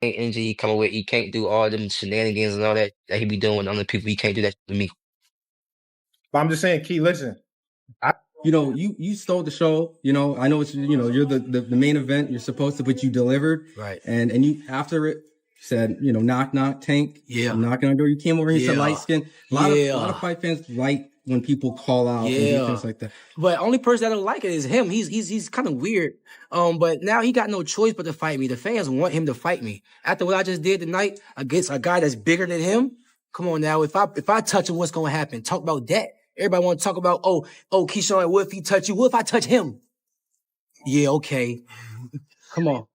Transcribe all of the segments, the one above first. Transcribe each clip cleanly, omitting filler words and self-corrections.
energy he coming with. He can't do all them shenanigans and all that he be doing with other people. He can't do that to me. But I'm just saying, Key, listen. You stole the show. I know it's you're the main event. You're supposed to, but you delivered. Right. And you after it said, knock knock Tank. Yeah. I'm knocking on the door. You came over here, said light skin. A lot Yeah. of fight fans like when people call out and do things like that. But only person that don't like it is him. He's kind of weird. But now he got no choice but to fight me. The fans want him to fight me. After what I just did tonight against a guy that's bigger than him, come on now. If I touch him, what's gonna happen? Talk about that. Everybody want to talk about, oh, Keyshawn, what if he touch you? What if I touch him? Yeah, okay. Come on.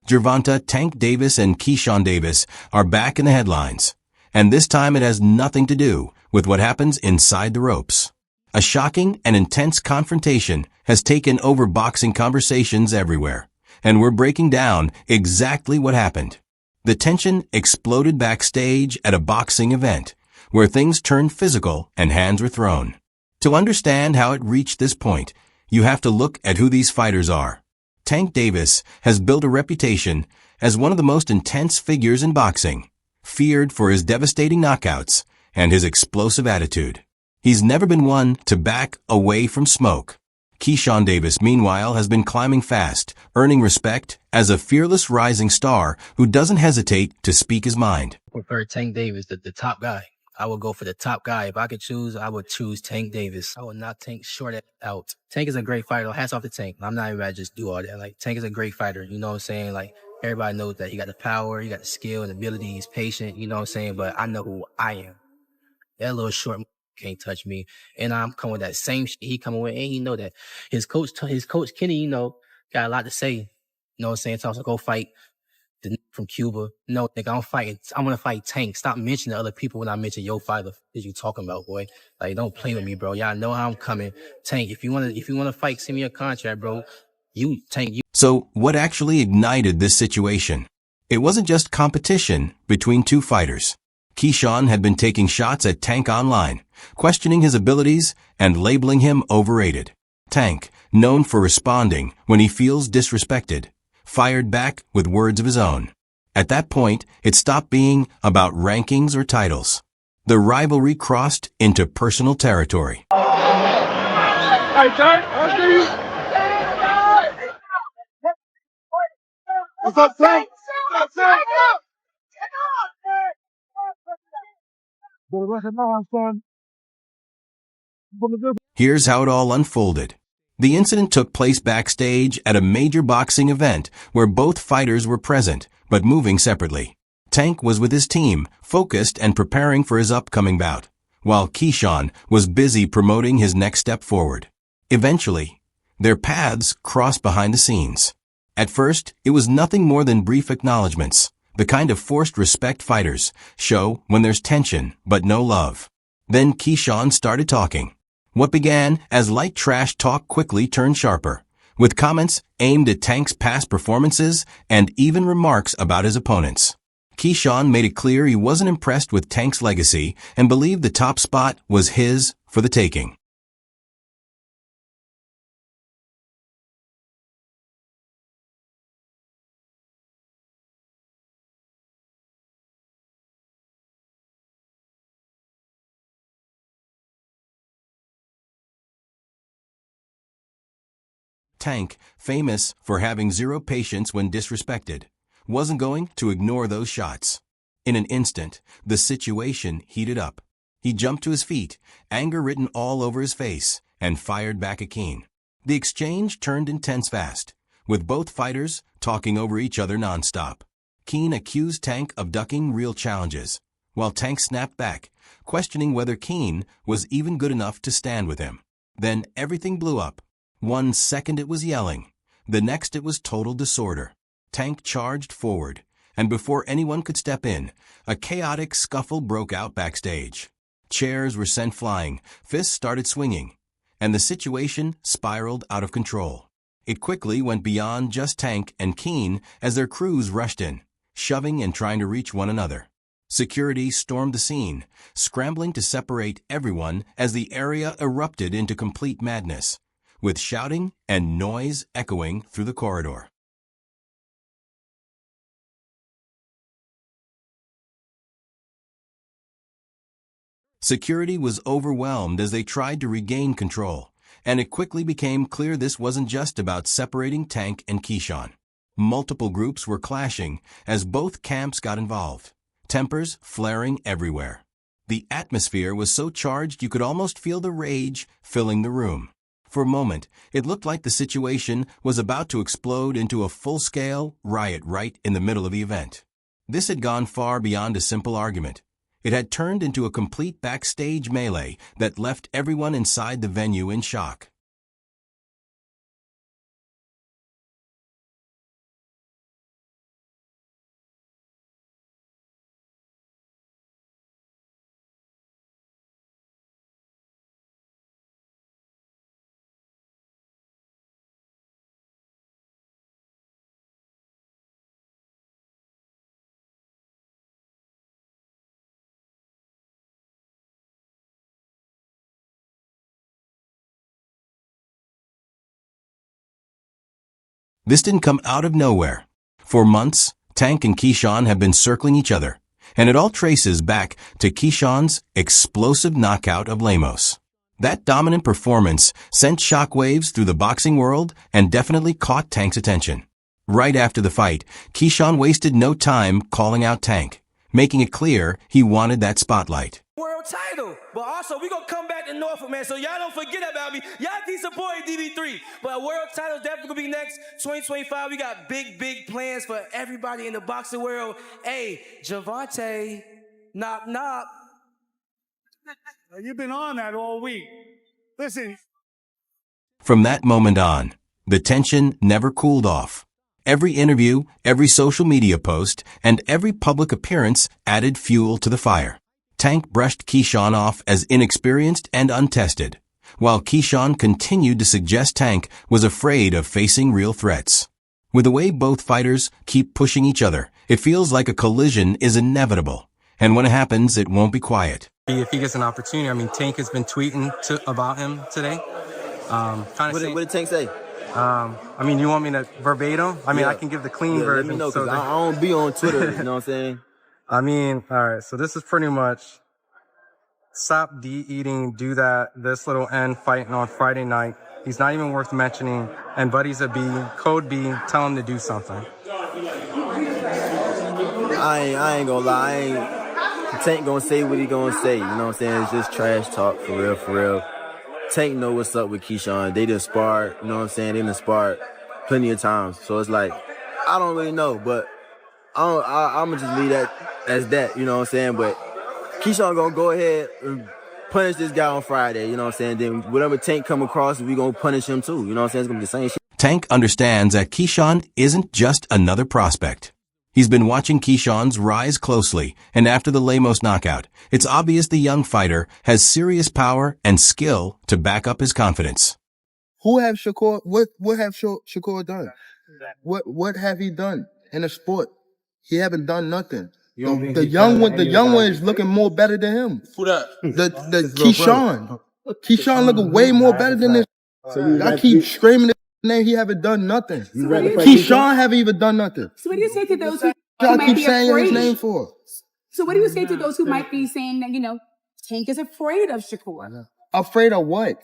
Gervonta, Tank Davis, and Keyshawn Davis are back in the headlines. And this time it has nothing to do with what happens inside the ropes. A shocking and intense confrontation has taken over boxing conversations everywhere. And we're breaking down exactly what happened. The tension exploded backstage at a boxing event, where things turned physical and hands were thrown. To understand how it reached this point, you have to look at who these fighters are. Tank Davis has built a reputation as one of the most intense figures in boxing, feared for his devastating knockouts and his explosive attitude. He's never been one to back away from smoke. Keyshawn Davis, meanwhile, has been climbing fast, earning respect as a fearless rising star who doesn't hesitate to speak his mind. I prefer Tank Davis, the top guy. I would go for the top guy. If I could choose, I would choose Tank Davis. I would not Tank short out. Tank is a great fighter. Hats off to Tank. I'm not even about to just do all that. Like, Tank is a great fighter. You know what I'm saying? Like, everybody knows that he got the power, he got the skill and ability, he's patient, you know what I'm saying? But I know who I am. That little short can't touch me. And I'm coming with that same shit he coming with. And he know that his coach Kenny, got a lot to say. You know what I'm saying? Tells him to go fight the from Cuba. No, nigga, I'm gonna fight Tank. Stop mentioning other people when I mention your fighter that you talking about, boy. Like, don't play with me, bro. Y'all know how I'm coming. Tank, if you wanna fight, send me a contract, bro. So what actually ignited this situation? It wasn't just competition between two fighters. Keyshawn had been taking shots at Tank online, questioning his abilities and labeling him overrated. Tank, known for responding when he feels disrespected, fired back with words of his own. At that point, it stopped being about rankings or titles. The rivalry crossed into personal territory. Hey, Tank, I see you. What's up, Tank? What's up, Tank? Here's how it all unfolded. The incident took place backstage at a major boxing event where both fighters were present, but moving separately. Tank was with his team, focused and preparing for his upcoming bout, while Keyshawn was busy promoting his next step forward. Eventually, their paths crossed behind the scenes. At first, it was nothing more than brief acknowledgments, the kind of forced respect fighters show when there's tension but no love. Then Keyshawn started talking. What began as light trash talk quickly turned sharper, with comments aimed at Tank's past performances and even remarks about his opponents. Keyshawn made it clear he wasn't impressed with Tank's legacy and believed the top spot was his for the taking. Tank, famous for having zero patience when disrespected, wasn't going to ignore those shots. In an instant, the situation heated up. He jumped to his feet, anger written all over his face, and fired back at Keen. The exchange turned intense fast, with both fighters talking over each other nonstop. Keen accused Tank of ducking real challenges, while Tank snapped back, questioning whether Keen was even good enough to stand with him. Then everything blew up. 1 second it was yelling, the next it was total disorder. Tank charged forward, and before anyone could step in, a chaotic scuffle broke out backstage. Chairs were sent flying, fists started swinging, and the situation spiraled out of control. It quickly went beyond just Tank and Keen as their crews rushed in, shoving and trying to reach one another. Security stormed the scene, scrambling to separate everyone as the area erupted into complete madness, with shouting and noise echoing through the corridor. Security was overwhelmed as they tried to regain control, and it quickly became clear this wasn't just about separating Tank and Keyshawn. Multiple groups were clashing as both camps got involved, tempers flaring everywhere. The atmosphere was so charged you could almost feel the rage filling the room. For a moment, it looked like the situation was about to explode into a full-scale riot right in the middle of the event. This had gone far beyond a simple argument. It had turned into a complete backstage melee that left everyone inside the venue in shock. This didn't come out of nowhere. For months, Tank and Keyshawn have been circling each other, and it all traces back to Keyshawn's explosive knockout of Lemos. That dominant performance sent shockwaves through the boxing world and definitely caught Tank's attention. Right after the fight, Keyshawn wasted no time calling out Tank, making it clear he wanted that spotlight. World title, but also we gonna come back to Norfolk, man. So y'all don't forget about me. Y'all keep supporting DB3, but world title definitely gonna be next 2025. We got big plans for everybody in the boxing world. Hey, Gervonta, knock knock. You've been on that all week. Listen. From that moment on, the tension never cooled off. Every interview, every social media post, and every public appearance added fuel to the fire. Tank brushed Keyshawn off as inexperienced and untested, while Keyshawn continued to suggest Tank was afraid of facing real threats. With the way both fighters keep pushing each other, it feels like a collision is inevitable, and when it happens, it won't be quiet. If he gets an opportunity, I mean, Tank has been tweeting about him today. What did Tank say? I mean, you want me to verbatim? I mean, I can give the clean version. Let me know, because I don't be on Twitter, you know what I'm saying? I mean, all right, so this is pretty much stop eating, do that, this little N fighting on Friday night. He's not even worth mentioning. And Buddy's a B, code B, tell him to do something. I ain't gonna lie. Tank gonna say what he gonna say, you know what I'm saying? It's just trash talk, for real. Tank know what's up with Keyshawn. They done sparred, you know what I'm saying? They done sparred plenty of times. So it's like, I don't really know, but I'm gonna just leave that as that, you know what I'm saying? But Keyshawn gonna go ahead and punish this guy on Friday, you know what I'm saying? Then whatever Tank come across, we gonna punish him too, you know what I'm saying? It's gonna be the same shit. Tank understands that Keyshawn isn't just another prospect. He's been watching Keyshawn's rise closely, and after the Lemos knockout, it's obvious the young fighter has serious power and skill to back up his confidence. Who have Shakur? What have Shakur done? What have he done in the sport? He haven't done nothing. The young one is looking more better than him. Who that? The Keyshawn. Keyshawn looking way more better than this. I keep screaming his name. He haven't done nothing. Keyshawn haven't even done nothing. So what do you say to those who Y'all might keep be saying his afraid? name for? So what do you say to those who might be saying that, Tank is afraid of Shakur? Afraid of what?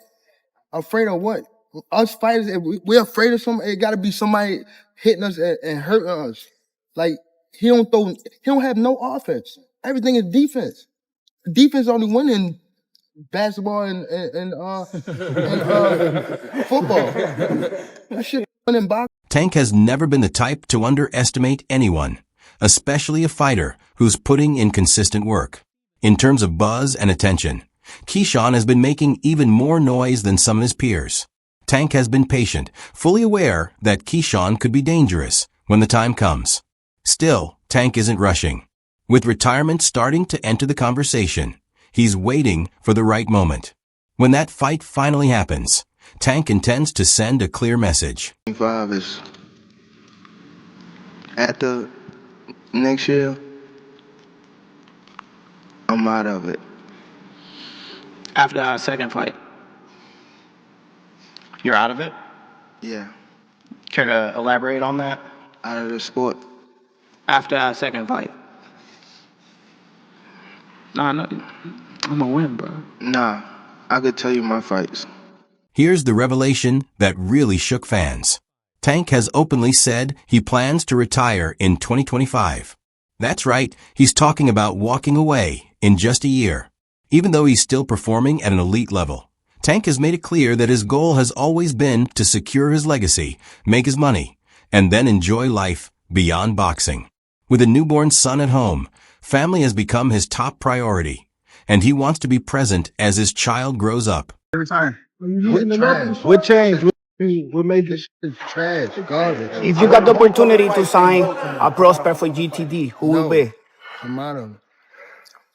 Afraid of what? Us fighters, if we're afraid of somebody. It got to be somebody hitting us and hurting us. Like he don't have no offense. Everything is defense. Defense only win in basketball and football. That shit win in boxing. Tank has never been the type to underestimate anyone, especially a fighter who's putting in consistent work. In terms of buzz and attention, Keyshawn has been making even more noise than some of his peers. Tank has been patient, fully aware that Keyshawn could be dangerous when the time comes. Still, Tank isn't rushing. With retirement starting to enter the conversation, he's waiting for the right moment. When that fight finally happens, Tank intends to send a clear message. 5 is after next year, I'm out of it. After our second fight, you're out of it? Yeah, Care to elaborate on that? out of the sport. After our second fight. No, I'm gonna win, bro. Nah, I could tell you my fights. Here's the revelation that really shook fans. Tank has openly said he plans to retire in 2025. That's right, he's talking about walking away in just a year. Even though he's still performing at an elite level, Tank has made it clear that his goal has always been to secure his legacy, make his money, and then enjoy life beyond boxing. With a newborn son at home, family has become his top priority, and he wants to be present as his child grows up. What changed? What made this shit trash? Garbage. If you got the opportunity to sign a prospect for GTD, who will be? I'm out of it.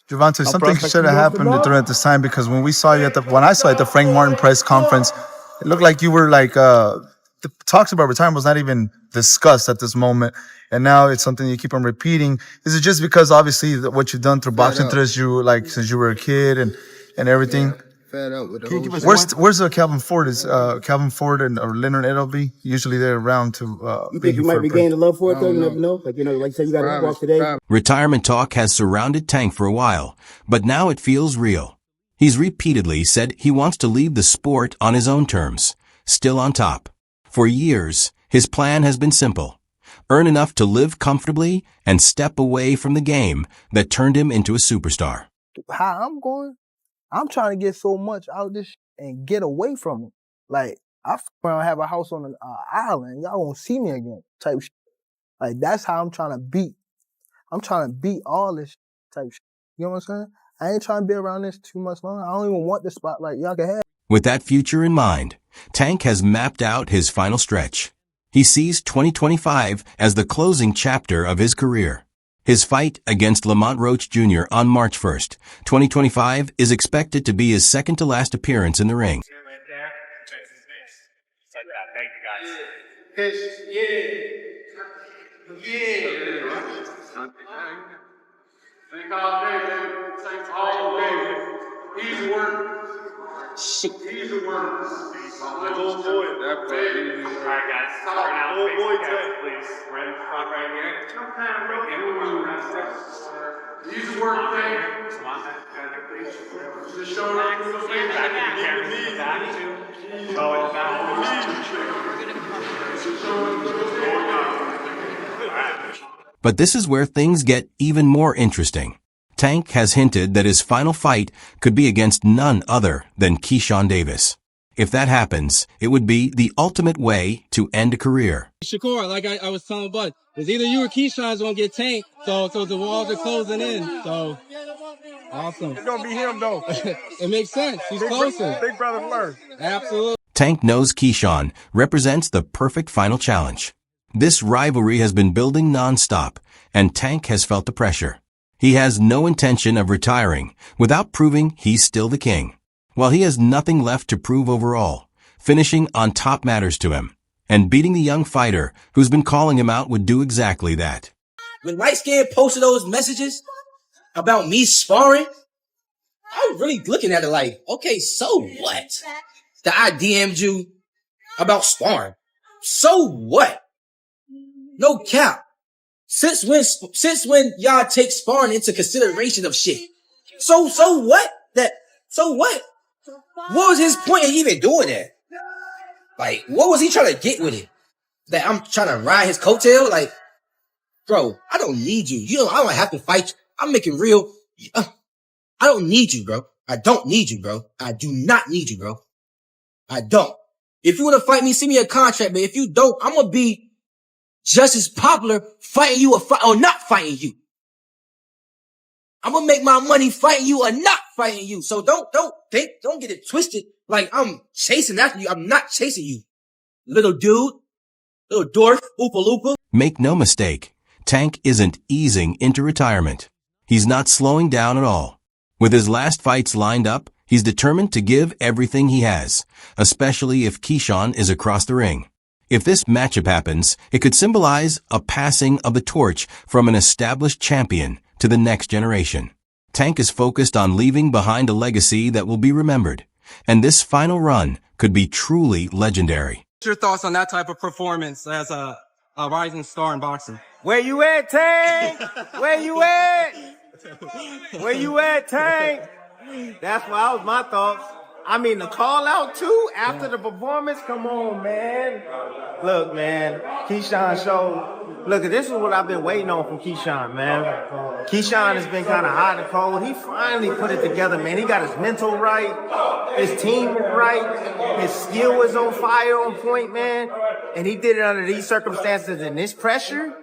Gervonta, something should have happened during this time, because when I saw you at the Frank Martin press conference, it looked like you were like the talks about retirement was not even discussed at this moment, and now it's something you keep on repeating. Is it just because obviously what you've done through boxing since you were a kid and everything? Yeah. Fed up with the whole shit. Where's Calvin Ford? Is Calvin Ford or Leonard Edelby usually they're around to? You think you might be gaining love for it though? You never know. Like like you said, you got to walk today. Retirement talk has surrounded Tank for a while, but now it feels real. He's repeatedly said he wants to leave the sport on his own terms, still on top. For years, his plan has been simple: earn enough to live comfortably and step away from the game that turned him into a superstar. How I'm going, I'm trying to get so much out of this and get away from it. Like, I have a house on an island. Y'all won't see me again type shit. Like, that's how I'm trying to beat. I'm trying to beat all this type shit. You know what I'm saying? I ain't trying to be around this too much longer. I don't even want the spotlight. Y'all can have it. With that future in mind, Tank has mapped out his final stretch. He sees 2025 as the closing chapter of his career. His fight against Lamont Roach Jr. on March 1st, 2025 is expected to be his second to last appearance in the ring. But this is where things get even more interesting. Tank has hinted that his final fight could be against none other than Keyshawn Davis. If that happens, it would be the ultimate way to end a career. Shakur, like I was telling Bud, it's either you or Keyshawn's gonna get tanked, so the walls are closing in. So awesome. It's gonna be him though. It makes sense. He's closer. Big brother learn. Absolutely. Tank knows Keyshawn represents the perfect final challenge. This rivalry has been building nonstop, and Tank has felt the pressure. He has no intention of retiring without proving he's still the king. While he has nothing left to prove overall, finishing on top matters to him, and beating the young fighter who's been calling him out would do exactly that. When Light Skin posted those messages about me sparring, I was really looking at it like, okay, so what? That I DM'd you about sparring. So what? No cap. Since when y'all take sparring into consideration of shit? So what? So what? What was his point in even doing that? Like, what was he trying to get with it? That I'm trying to ride his coattail? Like, bro, I don't need you. I don't have to fight you. I'm making real. I don't need you, bro. I don't need you, bro. I do not need you, bro. I don't. If you want to fight me, send me a contract, but if you don't, I'm going to be just as popular fighting you or not fighting you. I'm going to make my money fighting you or not fighting you. So don't get it twisted like I'm chasing after you. I'm not chasing you. Little dude, little dwarf, oopa loopa. Make no mistake, Tank isn't easing into retirement. He's not slowing down at all. With his last fights lined up, he's determined to give everything he has, especially if Keyshawn is across the ring. If this matchup happens, it could symbolize a passing of the torch from an established champion to the next generation. Tank is focused on leaving behind a legacy that will be remembered, and this final run could be truly legendary. What's your thoughts on that type of performance as a rising star in boxing? Where you at, Tank? Where you at? Where you at, Tank? That's what was my thoughts. I mean, the call out too after the performance. Come on, man. Look, man. Keyshawn showed. Look, this is what I've been waiting on from Keyshawn, man. Keyshawn has been kind of hot and cold. He finally put it together, man. He got his mental right, his team right, his skill is on fire, on point, man. And he did it under these circumstances and this pressure.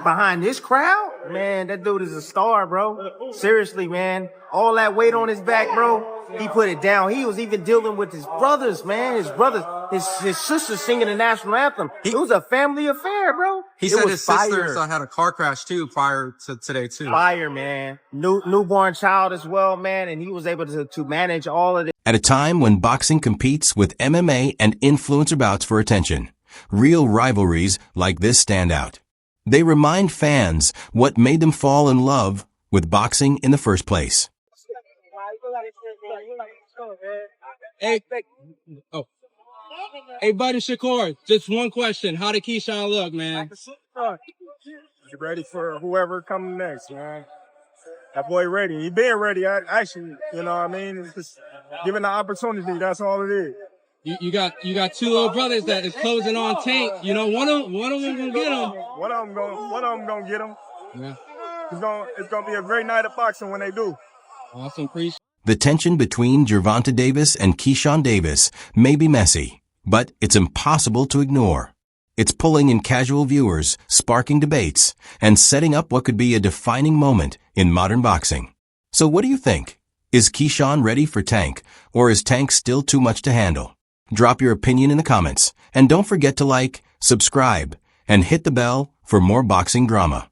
Behind this crowd, man, that dude is a star, bro. Seriously, man. All that weight on his back, bro. He put it down. He was even dealing with his brothers, man. His brothers, his sisters singing the national anthem. It was a family affair, bro. He said his sisters had a car crash too prior to today too. Fire, man. Newborn child as well, man. And he was able to manage all of it. At a time when boxing competes with MMA and influencer bouts for attention, real rivalries like this stand out. They remind fans what made them fall in love with boxing in the first place. Hey, buddy Shakur, just one question. How did Keyshawn look, man? You ready for whoever coming next, man? That boy ready. He been ready. Actually, you know what I mean? It's just given the opportunity. That's all it is. You got two little brothers that is closing on Tank. You know, one of them gonna get him. One of them gonna get him. Yeah. It's gonna be a great night of boxing when they do. Awesome, appreciate. The tension between Gervonta Davis and Keyshawn Davis may be messy, but it's impossible to ignore. It's pulling in casual viewers, sparking debates, and setting up what could be a defining moment in modern boxing. So what do you think? Is Keyshawn ready for Tank, or is Tank still too much to handle? Drop your opinion in the comments, and don't forget to like, subscribe, and hit the bell for more boxing drama.